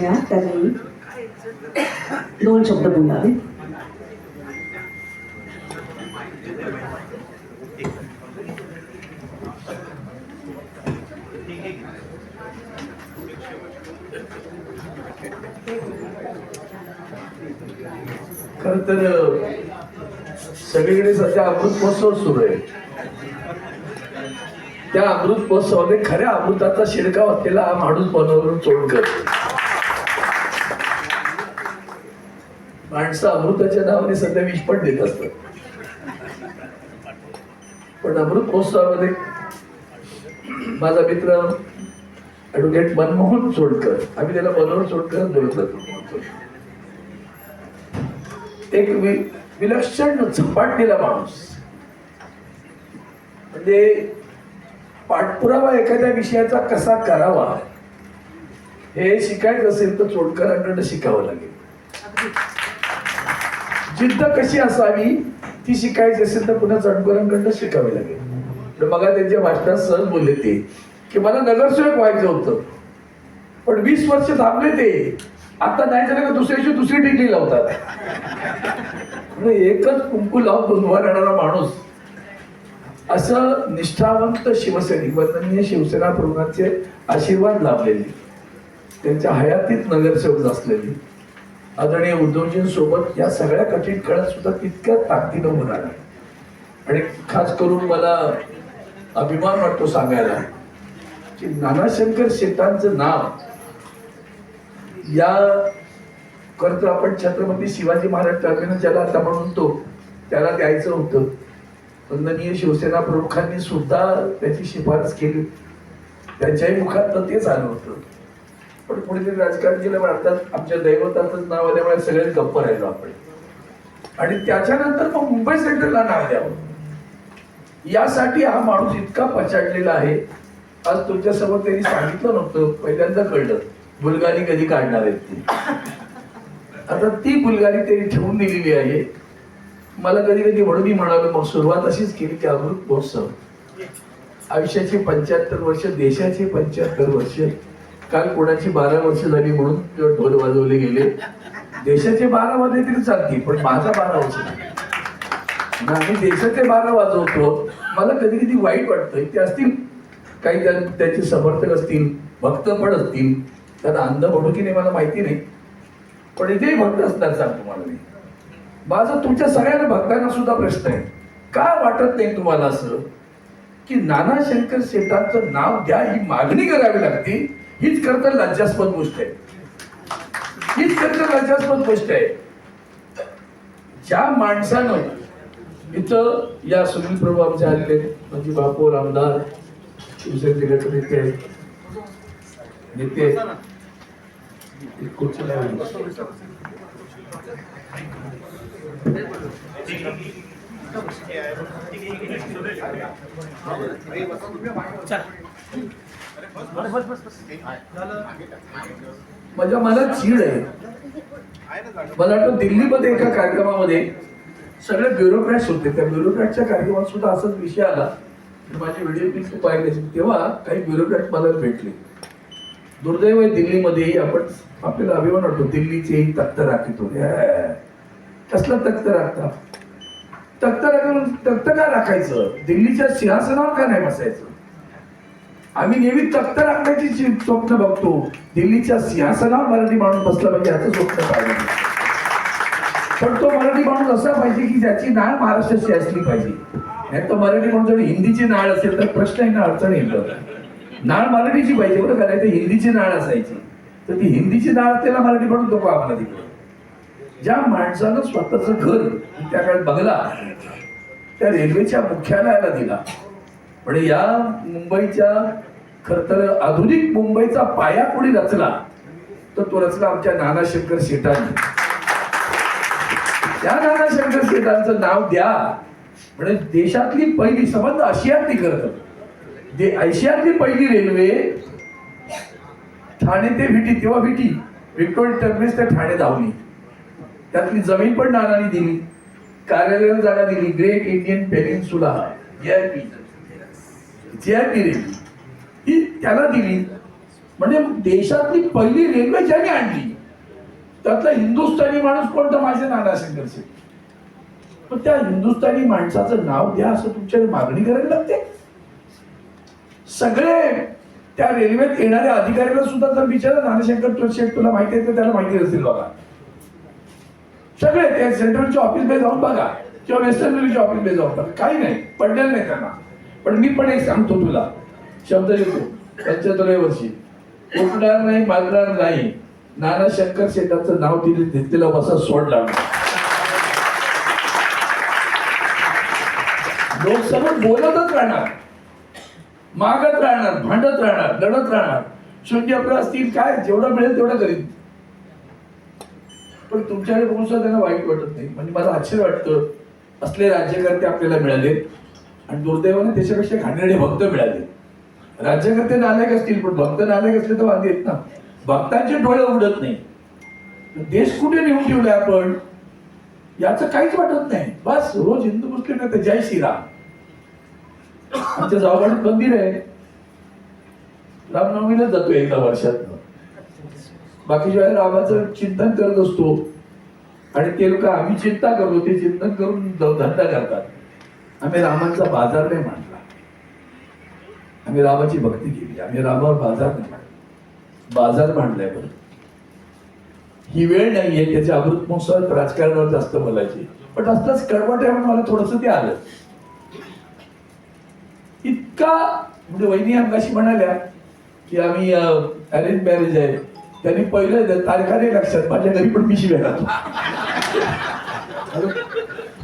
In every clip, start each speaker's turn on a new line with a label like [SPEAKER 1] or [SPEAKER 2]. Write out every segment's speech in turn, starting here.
[SPEAKER 1] वेळा त्यांनी 2 शब्द बोलावे.
[SPEAKER 2] खर तर सगळीकडे सध्या अमृत महोत्सव सुरू आहे. त्या अमृत महोत्सवामध्ये खऱ्या अमृताचा शिडकाव असलेला हा माणूस बनवून चोडकर. माणसं अमृताच्या नावाने सध्या विष पण देत असतात, पण अमृत महोत्सवामध्ये माझा मित्र ॲडव्होकेट मनमोहन चोडकर, आम्ही त्याला मनोहर चोडकर बोलत होतो, एक विलक्षण झपाटलेला माणूस. म्हणजे पाठपुरावा एखाद्या विषयाचा कसा करावा हे शिकायचं असेल तर चोडकरांकडे शिकावं लागेल. जिद्द कशी असावी ती शिकायची असेल तर पुन्हा चोडकरांकडे शिकावी लागेल. तर मग त्यांच्या भाषणात सहज बोलले ते की मला नगरसेवक व्हायचं होतं, पण 20 वर्ष थांबले ते, आता नाही झालं का दुसऱ्या दिवशी दुसरी डिग्री लावतात. एकच कुंकू लावून उभा राहणारा माणूस, असं निष्ठावंत शिवसैनिक, वंदनीय शिवसेना प्रमुखांचे आशीर्वाद लाभलेली, त्यांच्या हयातीत नगरसेवक असलेली आदरणीय उद्धवजींसोबत या सगळ्या कठीण काळात सुद्धा तितक्या ताकदीनं उभं राहणार. आणि खास करून मला अभिमान वाटतो सांगायला की नानाशंकर शेटांचं नाव या खरं तर आपण छत्रपती शिवाजी महाराज टर्मिनस ज्याला आता म्हणतो त्याला द्यायचं होतं. वंदनीय शिवसेना प्रमुखांनी सुद्धा त्याची शिफारस केली, त्यांच्याही मुखात तेच आलं होतं. पण पुढे राजकारण केलं, अर्थात आमच्या दैवताचंच नाव आल्यामुळे सगळे गप्प राहिलो आपण. आणि त्याच्यानंतर मग मुंबई सेंट्रलला नाव द्यावं यासाठी हा माणूस इतका पछाडलेला आहे. आज तुमच्यासमोर त्यांनी सांगितलं नव्हतं, पहिल्यांदा कळलं बुलगारी कधी काढणार आहेत ती. आता ती बुलगारी त्यांनी ठेवून दिलेली आहे. मला कधी कधी म्हणून मी म्हणालो, मग सुरुवात अशीच केली की अमृत महोत्सव आयुष्याची 75 वर्ष, देशाची 75 वर्ष. काल कोणाची 12 वर्ष झाली म्हणून ढोल वाजवले गेले. देशाचे 12 वाजले तरी चालतील, पण माझा 12 वर्ष नाही. आम्ही देशाचे 12 वाजवतो. मला कधी कधी वाईट वाटतं. ते असतील काही जण त्याचे समर्थक असतील, भक्त पण असतील, त्याला अंध म्हणू की नाही मला माहिती नाही, पण इथेही भक्त असणार सांगतो मला मी. माझा तुमच्या सगळ्यांना भक्तांना सुद्धा प्रश्न आहे, का वाटत नाही तुम्हाला असं की नानाशंकर शेटांचं नाव द्या ही मागणी करावी लागते? हीच करता लज्जास्पद गोष्ट आहे. हीच करता लज्जास्पद गोष्ट आहे. ज्या माणसानं इथं या सुनील प्रभू आमचे आलेले, म्हणजे बापू आमदार, शिवसेनेचे नेते नेते माझ्या मनात चीड आहे. मला वाटतं दिल्लीमध्ये एका कार्यक्रमामध्ये सगळे ब्युरोक्रॅट्स होते. त्या ब्युरोक्रॅटच्या कार्यक्रमात सुद्धा असाच विषय आला. माझे व्हिडिओ क्लिप पाहिले तेव्हा काही ब्युरोक्रॅट मला भेटले. दुर्दैव आहे दिल्लीमध्ये आपण, आपल्याला अभिमान वाटतो दिल्लीचे तख्त राखतो. कसला तख्त राखता? तख्त का राखायचं? दिल्लीच्या सिंहासनावर का नाही बसायचं? आम्ही नेहमी तख्त राखण्याची स्वप्न बघतो, दिल्लीच्या सिंहासनावर मराठी माणूस बसला पाहिजे याचं स्वप्न पाहिजे. पण तो मराठी माणूस असा पाहिजे की ज्याची नाळ महाराष्ट्राची असली पाहिजे. नाही तर मराठी माणूस जर हिंदीची नाळ असेल तर प्रश्न आहे ना, अडचण येतं. नाळ मराठीची पाहिजे बरं का, नाही तर हिंदीची नाळ असायची. तर ती हिंदीची नाळ असलेला मराठी माणूस नको आम्हाला तिकडे. ज्या माणसानं स्वतःचं घर त्या काळात बंगला त्या रेल्वेच्या मुख्यालयाला दिला. पण या मुंबईच्या खर तर आधुनिक मुंबईचा पाया कोणी रचला तर तो रचला आमच्या नानाशंकर शेटांनी. त्या नानाशंकर शेटांचं नाव द्या म्हणजे देशातली पहिली, संबंध आशियातली करत, आशियातली पहिली रेल्वे ठाणे ते विटी, तेव्हा विटी विक्टोरिया टर्मिनस ते ठाणे धावली. त्यातली जमीन पण नानांनी दिली, कार्यालयाला जागा दिली. Great Indian Peninsula JIP railway ही त्याला दिली. म्हणजे देशातली पहिली रेल्वे ज्याने आणली त्यातला हिंदुस्थानी माणूस कोणता? माझे नाना शंकर शेठ. पण त्या हिंदुस्थानी माणसाचं नाव द्या असं तुमच्याकडे मागणी करायला लागते. सगळे त्या रेल्वेत येणाऱ्या अधिकाऱ्याला सुद्धा जर विचारलं नाना शंकर शेठ तुला माहिती आहे तर त्याला माहिती असेल बघा. सगळे त्या सेंट्रलच्या ऑफिसमध्ये जाऊन बघा किंवा वेस्टर्न रेल्वेच्या ऑफिसमध्ये जाऊन बघा, काही नाही पडलेलं नाही त्यांना. पण मी पण एक सांगतो तुला, शब्द येतो 75व्या वर्षी उठणार नाही मागणार नाही, नाना शंकर शेठांचं नाव तिला बसा सोडला. लोक समोर बोलतच राहणार, मागत राहणार, भांडत राहणार, लढत राहणार, शून्य असतील काय जेवढं मिळेल तेवढं करीन. पण तुमच्याकडे बघून सुद्धा त्यांना वाईट वाटत नाही. म्हणजे मला आश्चर्य वाटतं असले राज्यकर्ते आपल्याला मिळाले आणि दुर्दैवाने त्याच्यापेक्षा घाणेरडे भक्त मिळाले. राज्यकर्ते नालायक असतील पण भक्त नालायक असले तर वांदे आहेत ना. भक्तांचे डोळे उघडत नाही. देश कुठे नेऊन ठेवलाय आपण याचं काहीच वाटत नाही. बस रोज हिंदू मुस्लिम नाही तर जय श्रीराम. आमच्या जावगाडीत मंदिर आहे, रामनवमीला जातो एकदा वर्षात. बाकीच्या वेळेला रामाचं चिंतन करत असतो आणि ते लोक आम्ही चिंता करतो ते चिंतन करून धंदा करतात. आम्ही रामांचा बाजार नाही मांडला, आम्ही रामाची भक्ती केली. आम्ही रामावर बाजार नाही मांडला, बाजार मांडलाय. बरं ही वेळ नाहीये त्याच्या अमृत महोत्सवात राजकारणावर जास्त बोलायची, पण असलंच कडवट आहे म्हणून मला थोडस ते आलं. इतका म्हणजे वहिनी आमच्याशी म्हणाल्या की आम्ही अरेंज मॅरेज आहे. त्यांनी पहिलं तारखा नाही लक्षात, माझ्या घरी पण पिशवी घालतो.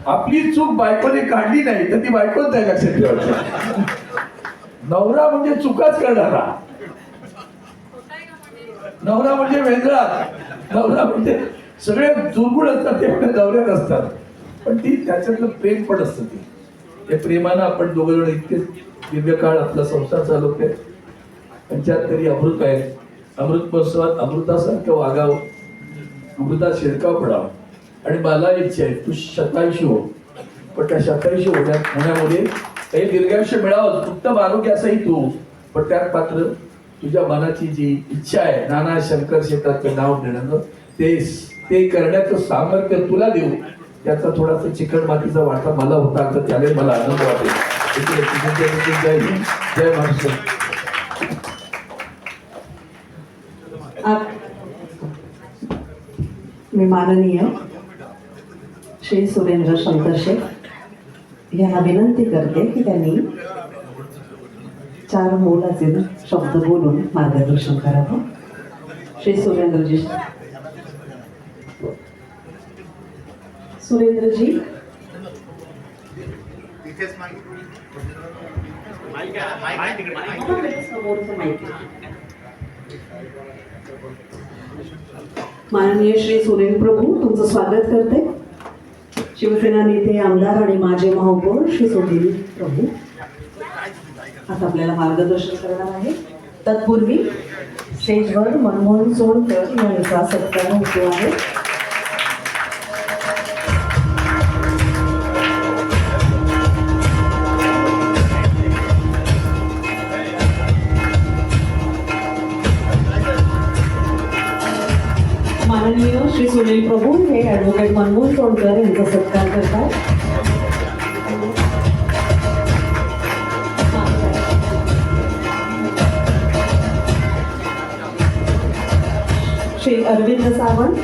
[SPEAKER 2] आपली चूक बायकोने काढली नाही तर ती बायकोच नाही लक्षात ठेवायची. नवरा म्हणजे चुकाच करणारा, नवरा म्हणजे वेगळा, नवरा म्हणजे सगळे दुर्गुण असतात ते आपल्या नवऱ्यात असतात. पण ती त्याच्यातलं प्रेम पण असतं. त्या प्रेमानं आपण दोघं जण इतके दीर्घकाळ आपला संसार चालवते. 75 अमृत आहे. अमृत महोत्सवात अमृतासारखं वागावं, अमृतात शिरकाव पडावं. आणि मला इच्छा आहे तू 87 हो, पण त्या 87 होण्यामध्ये काही दीर्घायुष्य मिळावं, उत्तम आरोग्य असंही तू, पण त्यात मात्र तुझ्या मनाची जी इच्छा आहे नाना शंकर शेठांचं नाव घेणं ते करण्याचं सामर्थ्य तुला देऊ. त्याचा थोडासा चिकन मातीचा वाटा मला होता तर त्याने मला आनंद वाटेल. जय हिंद, जय महाराष्ट्र.
[SPEAKER 1] मी माननीय श्री सुरेंद्र शंकर शेठ यांना विनंती करते की त्यांनी 4 मोलाचे शब्द बोलून मार्गदर्शन करावं. श्री सुरेंद्रजी. सुरेंद्रजी माननीय श्री सुनील प्रभू तुमचं स्वागत करते. शिवसेना नेते आमदार आणि माजी महापौर श्री सुनील प्रभू आता आपल्याला मार्गदर्शन करणार आहे. तत्पूर्वी स्टेजवर मनमोहन सोनकर यांचा सत्कार होतो आहे. माननीय श्री सुनील प्रभू हे ॲडव्होकेट मनमोहन सोनकर यांचा सत्कार करतात. श्री अरविंद सावंत.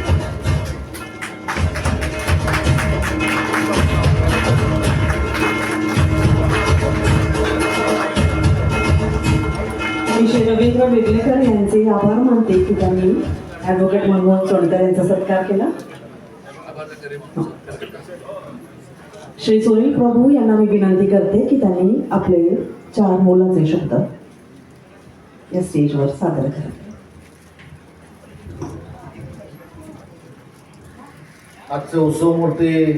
[SPEAKER 1] मी श्री रवींद्र वेगलेकर यांचे आभार मानते की त्यांनी ॲडव्होकेट मनमोहन सोनकर यांचा सत्कार केला. श्री सुनील प्रभू यांना मी विनंती करते की त्यांनी आपले 4 मोलाचे शब्द या स्टेजवर सादर करावे.
[SPEAKER 3] आजचे उत्सव मूर्ती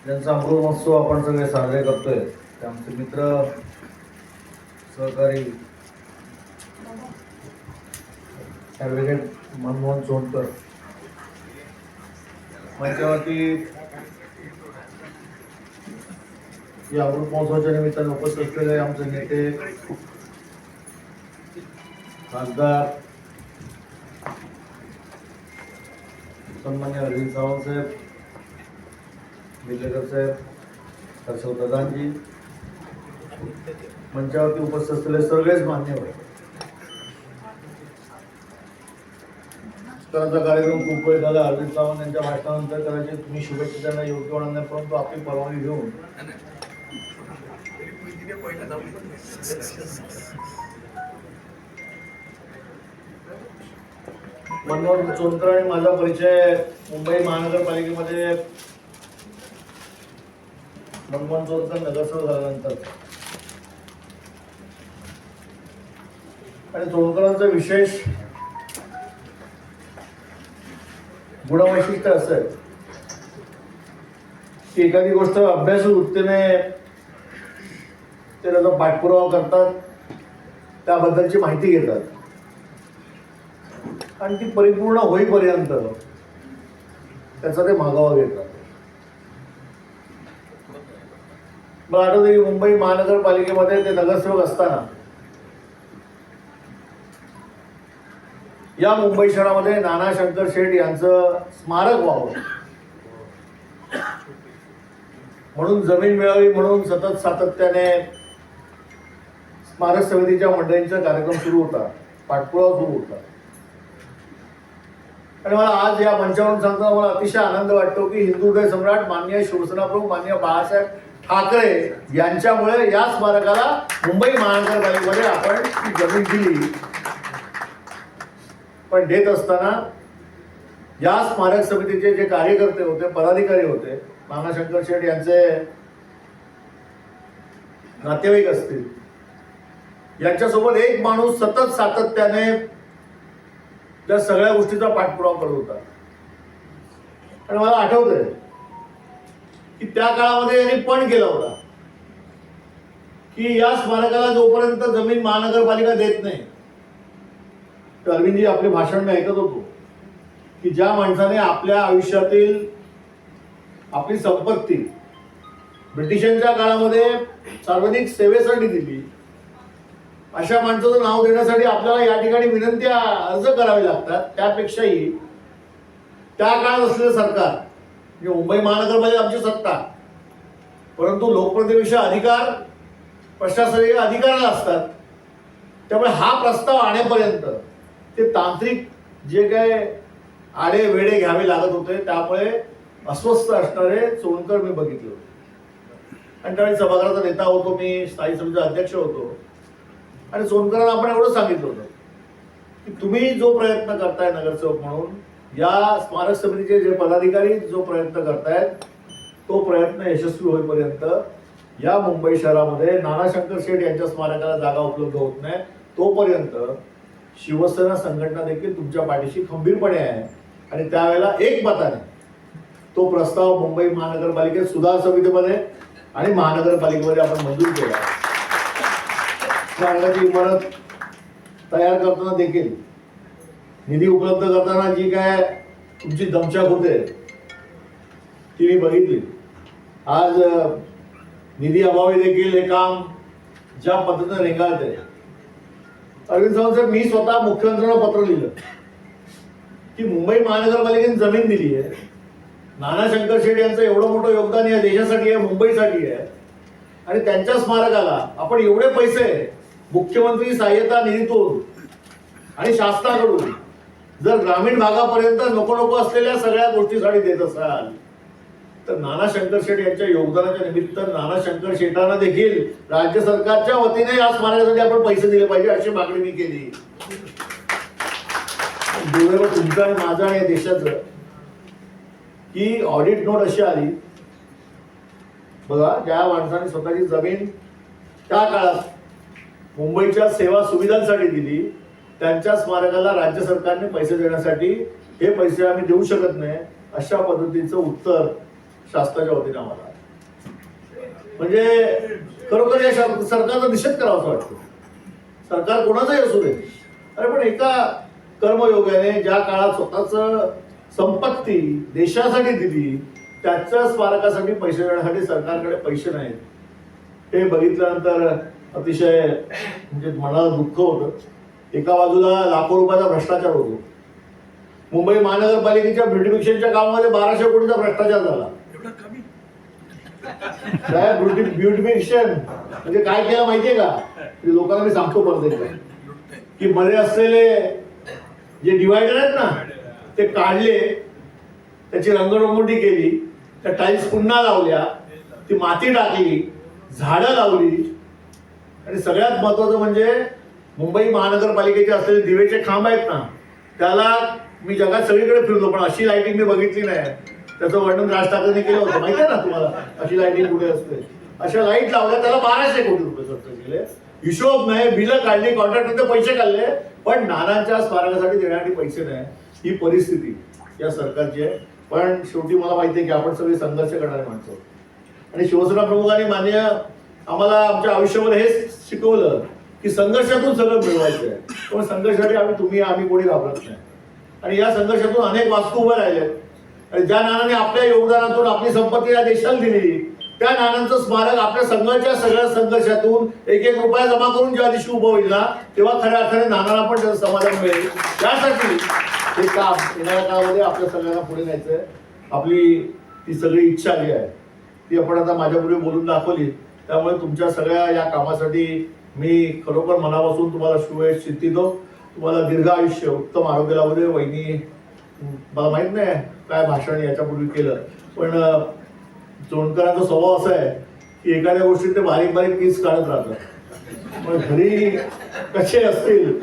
[SPEAKER 3] ज्यांचा अमृत महोत्सव आपण सगळे साजरे करतोय ते आमचे मित्र सहकारी ॲडव्होकेट मनमोहन सोनकर. माझ्यावरती या अमृत महोत्सवाच्या निमित्ताने उपस्थित असलेले आमचे नेते खासदार सन्मान्य अरविंद सावंत साहेब, बिर्लेकर साहेब, हर्षवर्धनजी, मंचावरती उपस्थित असलेले सगळेच मान्यवर. आजचा कार्यक्रम खूप वेळ झाला. अरविंद सावंत यांच्या भाषणानंतर कदाचित तुम्ही शुभेच्छा त्यांना योग्य होणार नाही, परंतु आपली परवानगी घेऊन मनमोहन चोनकर आणि माझा परिचय मुंबई महानगरपालिकेमध्ये मनमोहन चोनकर नगरसेवक झाल्यानंतर. आणि चोनकरांचं विशेष गुणवैशिष्ट्य असं आहे की एखादी गोष्ट अभ्यासू वृत्तीने ते त्याचा पाठपुरावा करतात, त्याबद्दलची माहिती घेतात आणि ती परिपूर्ण होईपर्यंत त्याचा ते मागोवा घेतात. मला आठवतं की मुंबई महानगरपालिकेमध्ये ते नगरसेवक असताना या मुंबई शहरामध्ये नाना शंकर शेठ यांचं स्मारक व्हावं म्हणून जमीन मिळावी म्हणून सतत सातत्याने स्मारक समितीच्या मंडळींचा कार्यक्रम सुरू होता, पाठपुरावा सुरू होता. आणि मला आज या मंचावरून सांगताना मला अतिशय आनंद वाटतो की हिंदू हृदय सम्राट माननीय शिवसेना प्रमुख माननीय बाळासाहेब ठाकरे यांच्यामुळे या स्मारकाला मुंबई महानगरपालिकेमध्ये आपण ती जमीन दिली. पण देत असताना या स्मारक समितीचे जे कार्यकर्ते होते, पदाधिकारी होते, नाना शंकर शेठ यांचे नातेवाईक असतील, यांच्यासोबत एक माणूस सतत सातत्याने त्या सगळ्या गोष्टीचा पाठपुरावा करत होता. आणि मला आठवतंय की त्या काळामध्ये यांनी पण केला होता की या स्मारकाला जोपर्यंत जमीन महानगरपालिका देत नाही, तर अरविंदजी आपले भाषण मी ऐकत होतो की ज्या माणसाने आपल्या आयुष्यातील आपली संपत्ती ब्रिटिशांच्या काळामध्ये सार्वजनिक सेवेसाठी दिली, अशा माणसाचं नाव देण्यासाठी आपल्याला या ठिकाणी विनंत्या अर्ज करावे लागतात. त्यापेक्षाही त्या काळात असलेलं सरकार म्हणजे मुंबई महानगरपालिका आमची सत्ता, परंतु लोकप्रतिनिधीपेक्षा अधिकार प्रशासकीय अधिकाराला असतात. त्यामुळे हा प्रस्ताव आणेपर्यंत ते तांत्रिक जे काय आडे वेडे घ्यावे लागत होते, त्यामुळे अस्वस्थ असणारे चोनकर मी बघितले होते. आणि त्यावेळी सभागृहाचा नेता होतो मी, स्थायी समितीचा अध्यक्ष होतो. आणि चोनकरांना आपण एवढं सांगितलं होतं की तुम्ही जो प्रयत्न करताय नगरसेवक म्हणून, या स्मारक समितीचे जे पदाधिकारी जो प्रयत्न करतायत, तो प्रयत्न यशस्वी होईपर्यंत या मुंबई शहरामध्ये नाना शंकर शेठ यांच्या स्मारकाला जागा उपलब्ध होत नाही, तोपर्यंत शिवसेना संघटना देखील तुमच्या पाठीशी खंबीरपणे आहे. आणि त्यावेळेला एकमताने तो प्रस्ताव मुंबई महानगरपालिकेत सुधार समितीमध्ये आणि महानगरपालिकेमध्ये आपण मंजूर केला. स्मारकाची इमारत तयार करताना देखील निधी उपलब्ध करताना जी काय तुमची दमछाक होते ती मी बघितली. आज निधी अभावी देखील हे काम ज्या पद्धतीने रेंगाळते. अरविंद सावंत साहेब, मी स्वतः मुख्यमंत्र्यांना पत्र लिहिलं की मुंबई महानगरपालिकेने जमीन दिली आहे, नाना शंकर शेठ यांचं एवढं मोठं योगदान या देशासाठी आहे, मुंबईसाठी आहे, आणि त्यांच्या स्मारकाला आपण एवढे पैसे मुख्यमंत्री सहाय्यता निधीतून आणि शासनाकडून जर ग्रामीण भागापर्यंत नको नको असलेल्या सगळ्या गोष्टीसाठी देत असाल, तर नाना शंकर शेठ यांच्या योगदानाच्या निमित्त नाना शंकर शेठांना देखील राज्य सरकारच्या वतीने या स्मारकासाठी आपण पैसे दिले पाहिजे अशी मागणी मी केली. दुर्दैव तुमचं आणि माझं आणि देशाचं की ऑडिट नोट अशी आली बघा, ज्या माणसाने स्वतःची जमीन त्या काळात मुंबईच्या सेवा सुविधांसाठी दिली, त्यांच्या स्मारकाला राज्य सरकारने पैसे देण्यासाठी हे पैसे आम्ही देऊ शकत नाही अशा पद्धतीचं उत्तर शासनाच्या वतीने आम्हाला. म्हणजे खरोखर या सरकारचा निषेध करावा असं वाटतं. सरकार कोणाचंही असू दे, अरे पण एका कर्मयोगाने ज्या काळात स्वतःच संपत्ती देशासाठी दिली, त्याच्या स्मारकासाठी पैसे देण्यासाठी सरकारकडे पैसे नाहीत, हे बघितल्यानंतर अतिशय म्हणजे मनाला दुःख होतं. एका बाजूला लाखो रुपयाचा भ्रष्टाचार होतो. मुंबई महानगरपालिकेच्या ब्युटिफिकेशनच्या कामामध्ये 1200 कोटीचा भ्रष्टाचार झाला. साहेब, ब्युटिफिकेशन म्हणजे काय केलं माहितीये का? ते लोकांना मी सांगतो परत एकदा की मध्ये असलेले जे डिवायडर आहेत ना ते काढले, त्याची रंगरंगोटी केली, त्या टाईल्स पुन्हा लावल्या, ती माती टाकली, झाडं लावली आणि सगळ्यात महत्वाचं म्हणजे मुंबई महानगरपालिकेचे असलेले दिवेचे खांब आहेत ना, त्याला मी जगात सगळीकडे फिरलो पण अशी लाइटिंग मी बघितली नाही. त्याचं वर्णन राज ठाकरेंनी केलं होतं, माहिती आहे ना तुम्हाला अशी लाइटिंग कुठे असते. अशा लाईट लावल्या, त्याला 1200 कोटी रुपये खर्च केले. हिशोब नाही, बिलं काढली, कॉन्ट्रॅक्टरचे पैसे काढले, पण नानांच्या स्मारकासाठी देण्यासाठी पैसे नाही. ही परिस्थिती या सरकारची आहे. पण शेवटी मला माहिती आहे की आपण सगळे संघर्ष करणारे माणसं आणि शिवसेना प्रमुखांनी मान्य आम्हाला आमच्या आयुष्यामध्ये हेच शिकवलं की संघर्षातून सगळं मिळवायचं आहे. पण संघर्षासाठी आम्ही कोणी घाबरत नाही आणि या संघर्षातून अनेक वास्तू उभे राहिले आणि ज्या नानाने आपल्या योगदानातून आपली संपत्ती या देशाला दिली त्या नानांचं स्मारक आपल्या संघाच्या सगळ्या संघर्षातून एक रुपया जमा करून ज्या दिवशी उभं होईल ना तेव्हा खऱ्या अर्थाने नानाला पण त्याचं समाधान मिळेल. त्यासाठी हे काम येणाऱ्या काळामध्ये आपल्या सगळ्यांना पुढे न्यायचं आहे. आपली ती सगळी इच्छा जी आहे ती आपण आता माझ्यापूर्वी बोलून दाखवली. त्यामुळे तुमच्या सगळ्या या कामासाठी मी खरोखर मनापासून तुम्हाला शुभेच्छा देतो. तुम्हाला दीर्घ आयुष्य, उत्तम आरोग्य लाभू दे. वहिनी, मला माहित नाही काय भाषण याच्यापूर्वी केलं, पण चोंडकरांचा स्वभाव असा आहे की एखाद्या गोष्टीत ते बारीक बारीक पीस काढत राहतात. पण घरी कसे असतील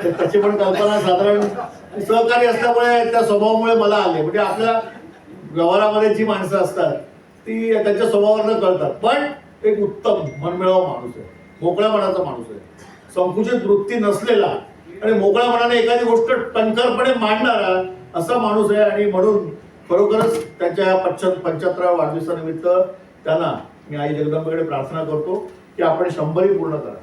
[SPEAKER 3] त्याची पण कल्पना साधारण सहकारी असल्यामुळे त्या स्वभावामुळे मला आले. म्हणजे आपल्या व्यवहारामध्ये जी माणसं असतात ती त्यांच्या स्वभावावरनं कळतात. पण एक उत्तम मनमिळावा माणूस आहे, मोकळ्या मनाचा माणूस आहे, संकुचित वृत्ती नसलेला आणि मोकळ्या मनाने एखादी गोष्ट टणकरपणे मांडणारा असा माणूस आहे. आणि म्हणून खरोखरच त्याच्या 75व्या वाढदिवसानिमित्त त्यांना मी आई जगदंबेकडे प्रार्थना करतो की आपण 100 पूर्ण करा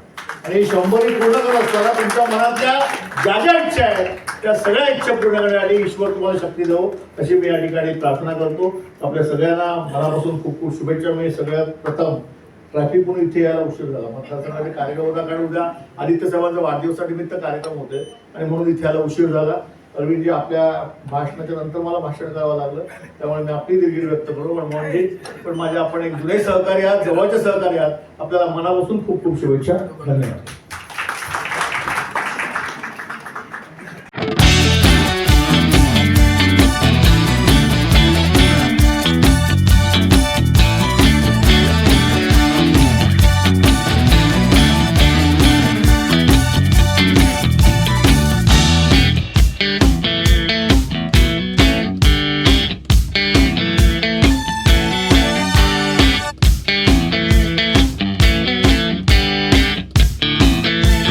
[SPEAKER 3] आणि 100 पूर्ण करत असताना तुमच्या मनातल्या ज्या ज्या इच्छा आहेत त्या सगळ्या इच्छा पूर्ण करण्यासाठी ईश्वर तुम्हाला शक्ती देऊ अशी मी या ठिकाणी प्रार्थना करतो. आपल्या सगळ्यांना मनापासून खूप खूप शुभेच्छा. मी सगळ्यात प्रथम ट्रॅफिक म्हणून इथे यायला उशीर झाला, मतदारसंघाचे कार्यक्रम होता कारण उद्या आदित्य साहेबांच्या वाढदिवसानिमित्त कार्यक्रम होते आणि म्हणून इथे यायला उशीर झाला. अरविंदजी, आपल्या भाषणाच्या नंतर मला भाषण करावं लागलं त्यामुळे मी आपली दिलगिरी व्यक्त करू. पण म्हणजे पण माझे आपण एक जुने सहकारी आहात, जवळचे सहकारी आहात. आपल्याला मनापासून खूप खूप शुभेच्छा. धन्यवाद.